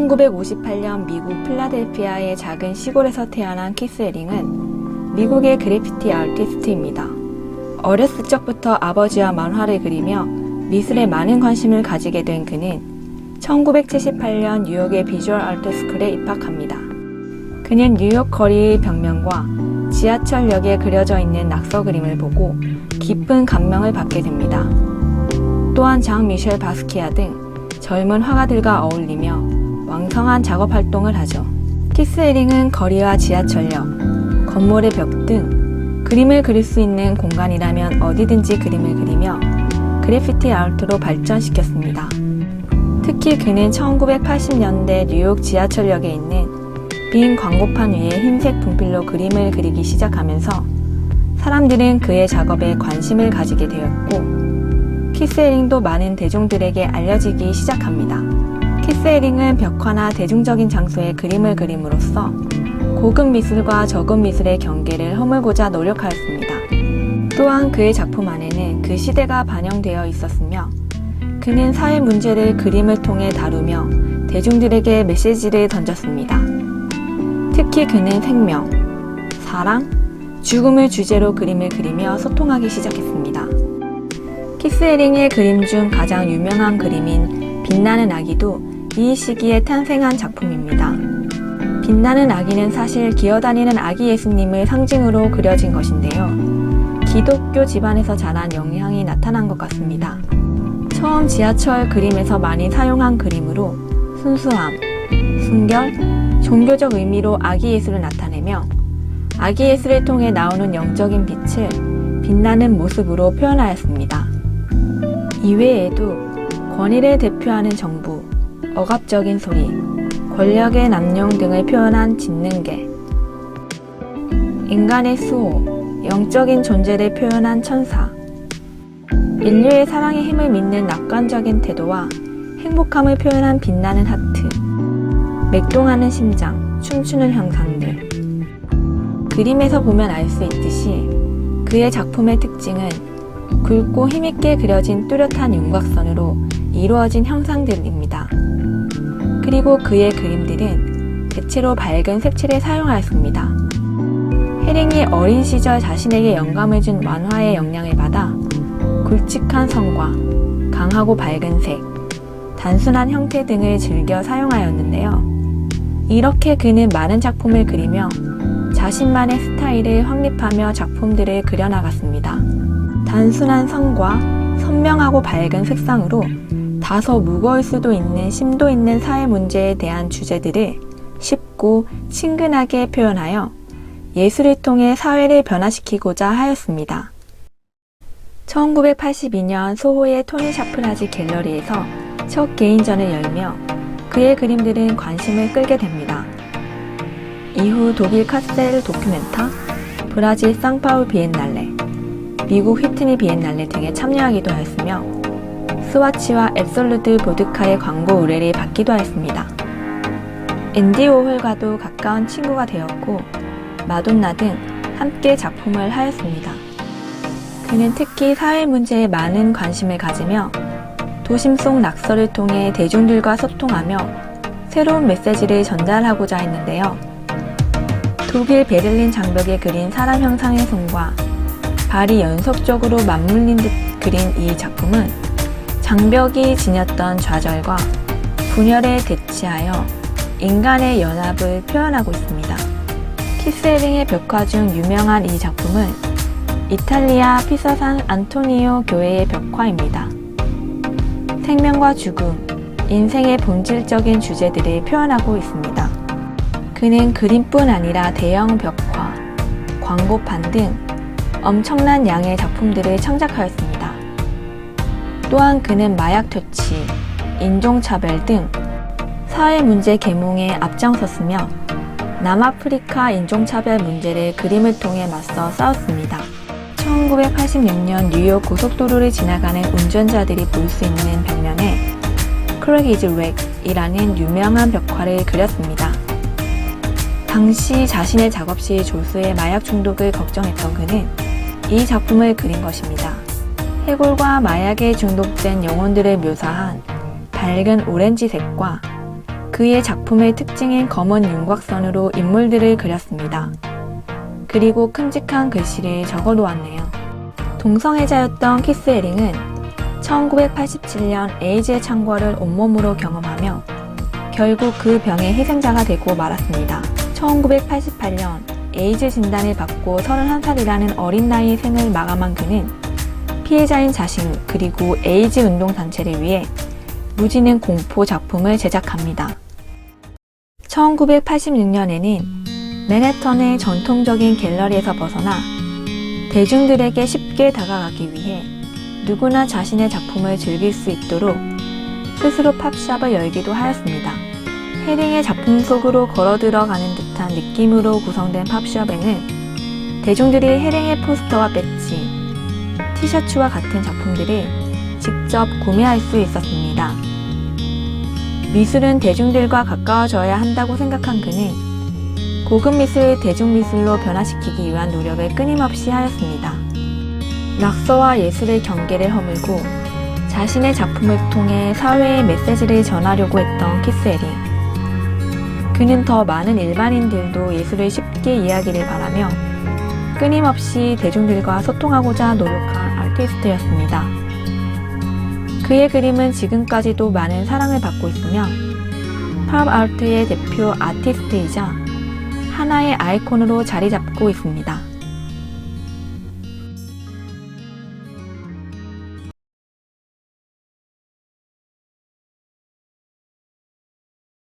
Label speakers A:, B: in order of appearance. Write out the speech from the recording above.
A: 1958년 미국 필라델피아의 작은 시골에서 태어난 키스 해링은 미국의 그래피티 아티스트입니다. 어렸을 적부터 아버지와 만화를 그리며 미술에 많은 관심을 가지게 된 그는 1978년 뉴욕의 비주얼 아트 스쿨에 입학합니다. 그는 뉴욕 거리의 벽면과 지하철역에 그려져 있는 낙서 그림을 보고 깊은 감명을 받게 됩니다. 또한 장 미셸 바스키아 등 젊은 화가들과 어울리며 왕성한 작업 활동을 하죠. 키스 해링은 거리와 지하철역, 건물의 벽 등 그림을 그릴 수 있는 공간이라면 어디든지 그림을 그리며 그래피티 아트로 발전시켰습니다. 특히 그는 1980년대 뉴욕 지하철역에 있는 빈 광고판 위에 흰색 분필로 그림을 그리기 시작하면서 사람들은 그의 작업에 관심을 가지게 되었고 키스 해링도 많은 대중들에게 알려지기 시작합니다. 키스 해링은 벽화나 대중적인 장소에 그림을 그림으로써 고급 미술과 저급 미술의 경계를 허물고자 노력하였습니다. 또한 그의 작품 안에는 그 시대가 반영되어 있었으며 그는 사회 문제를 그림을 통해 다루며 대중들에게 메시지를 던졌습니다. 특히 그는 생명, 사랑, 죽음을 주제로 그림을 그리며 소통하기 시작했습니다. 키스 해링의 그림 중 가장 유명한 그림인 빛나는 아기도 이 시기에 탄생한 작품입니다. 빛나는 아기는 사실 기어다니는 아기 예수님을 상징으로 그려진 것인데요. 기독교 집안에서 자란 영향이 나타난 것 같습니다. 처음 지하철 그림에서 많이 사용한 그림으로 순수함, 순결, 종교적 의미로 아기 예수를 나타내며 아기 예수를 통해 나오는 영적인 빛을 빛나는 모습으로 표현하였습니다. 이외에도 권위를 대표하는 정부, 억압적인 소리, 권력의 남용 등을 표현한 짖는개, 인간의 수호, 영적인 존재를 표현한 천사, 인류의 사랑의 힘을 믿는 낙관적인 태도와 행복함을 표현한 빛나는 하트, 맥동하는 심장, 춤추는 형상들. 그림에서 보면 알 수 있듯이 그의 작품의 특징은 굵고 힘있게 그려진 뚜렷한 윤곽선으로 이루어진 형상들입니다. 그리고 그의 그림들은 대체로 밝은 색채를 사용하였습니다. 해링이 어린 시절 자신에게 영감을 준 만화의 영향을 받아 굵직한 선과 강하고 밝은 색, 단순한 형태 등을 즐겨 사용하였는데요. 이렇게 그는 많은 작품을 그리며 자신만의 스타일을 확립하며 작품들을 그려나갔습니다. 단순한 선과 선명하고 밝은 색상으로 다소 무거울 수도 있는 심도 있는 사회 문제에 대한 주제들을 쉽고 친근하게 표현하여 예술을 통해 사회를 변화시키고자 하였습니다. 1982년 소호의 토니 샤프라지 갤러리에서 첫 개인전을 열며 그의 그림들은 관심을 끌게 됩니다. 이후 독일 카셀 도큐멘타, 브라질 상파울 비엔날레, 미국 휘트니 비엔날레 등에 참여하기도 하였으며 스와치와 앱솔루트 보드카의 광고 의뢰를 받기도 하였습니다. 앤디 워홀과도 가까운 친구가 되었고 마돈나 등 함께 작품을 하였습니다. 그는 특히 사회 문제에 많은 관심을 가지며 도심 속 낙서를 통해 대중들과 소통하며 새로운 메시지를 전달하고자 했는데요. 독일 베를린 장벽에 그린 사람 형상의 손과 발이 연속적으로 맞물린 듯 그린 이 작품은 장벽이 지녔던 좌절과 분열에 대치하여 인간의 연합을 표현하고 있습니다. 키스 해링의 벽화 중 유명한 이 작품은 이탈리아 피사 산 안토니오 교회의 벽화입니다. 생명과 죽음, 인생의 본질적인 주제들을 표현하고 있습니다. 그는 그림뿐 아니라 대형 벽화, 광고판 등 엄청난 양의 작품들을 창작하였습니다. 또한 그는 마약 퇴치, 인종차별 등 사회 문제 계몽에 앞장섰으며 남아프리카 인종차별 문제를 그림을 통해 맞서 싸웠습니다. 1986년 뉴욕 고속도로를 지나가는 운전자들이 볼 수 있는 벽면에 Crack is Wreck이라는 유명한 벽화를 그렸습니다. 당시 자신의 작업실 조수의 마약 중독을 걱정했던 그는 이 작품을 그린 것입니다. 해골과 마약에 중독된 영혼들을 묘사한 밝은 오렌지색과 그의 작품의 특징인 검은 윤곽선으로 인물들을 그렸습니다. 그리고 큼직한 글씨를 적어 놓았네요. 동성애자였던 키스 해링은 1987년 에이즈의 창궐을 온몸으로 경험하며 결국 그 병의 희생자가 되고 말았습니다. 1988년 에이즈 진단을 받고 31살이라는 어린 나이의 생을 마감한 그는 피해자인 자신 그리고 에이즈 운동 단체를 위해 무지는 공포 작품을 제작합니다. 1986년에는 맨해튼의 전통적인 갤러리에서 벗어나 대중들에게 쉽게 다가가기 위해 누구나 자신의 작품을 즐길 수 있도록 스스로 팝샵을 열기도 하였습니다. 해링의 작품 속으로 걸어 들어가는 듯한 느낌으로 구성된 팝샵에는 대중들이 해링의 포스터와 배지, 티셔츠와 같은 작품들을 직접 구매할 수 있었습니다. 미술은 대중들과 가까워져야 한다고 생각한 그는 고급 미술을 대중미술로 변화시키기 위한 노력을 끊임없이 하였습니다. 낙서와 예술의 경계를 허물고 자신의 작품을 통해 사회에 메시지를 전하려고 했던 키스 해링. 그는 더 많은 일반인들도 예술을 쉽게 이해하기를 바라며 끊임없이 대중들과 소통하고자 노력한 아티스트였습니다. 그의 그림은 지금까지도 많은 사랑을 받고 있으며 팝 아트의 대표 아티스트이자 하나의 아이콘으로 자리 잡고 있습니다.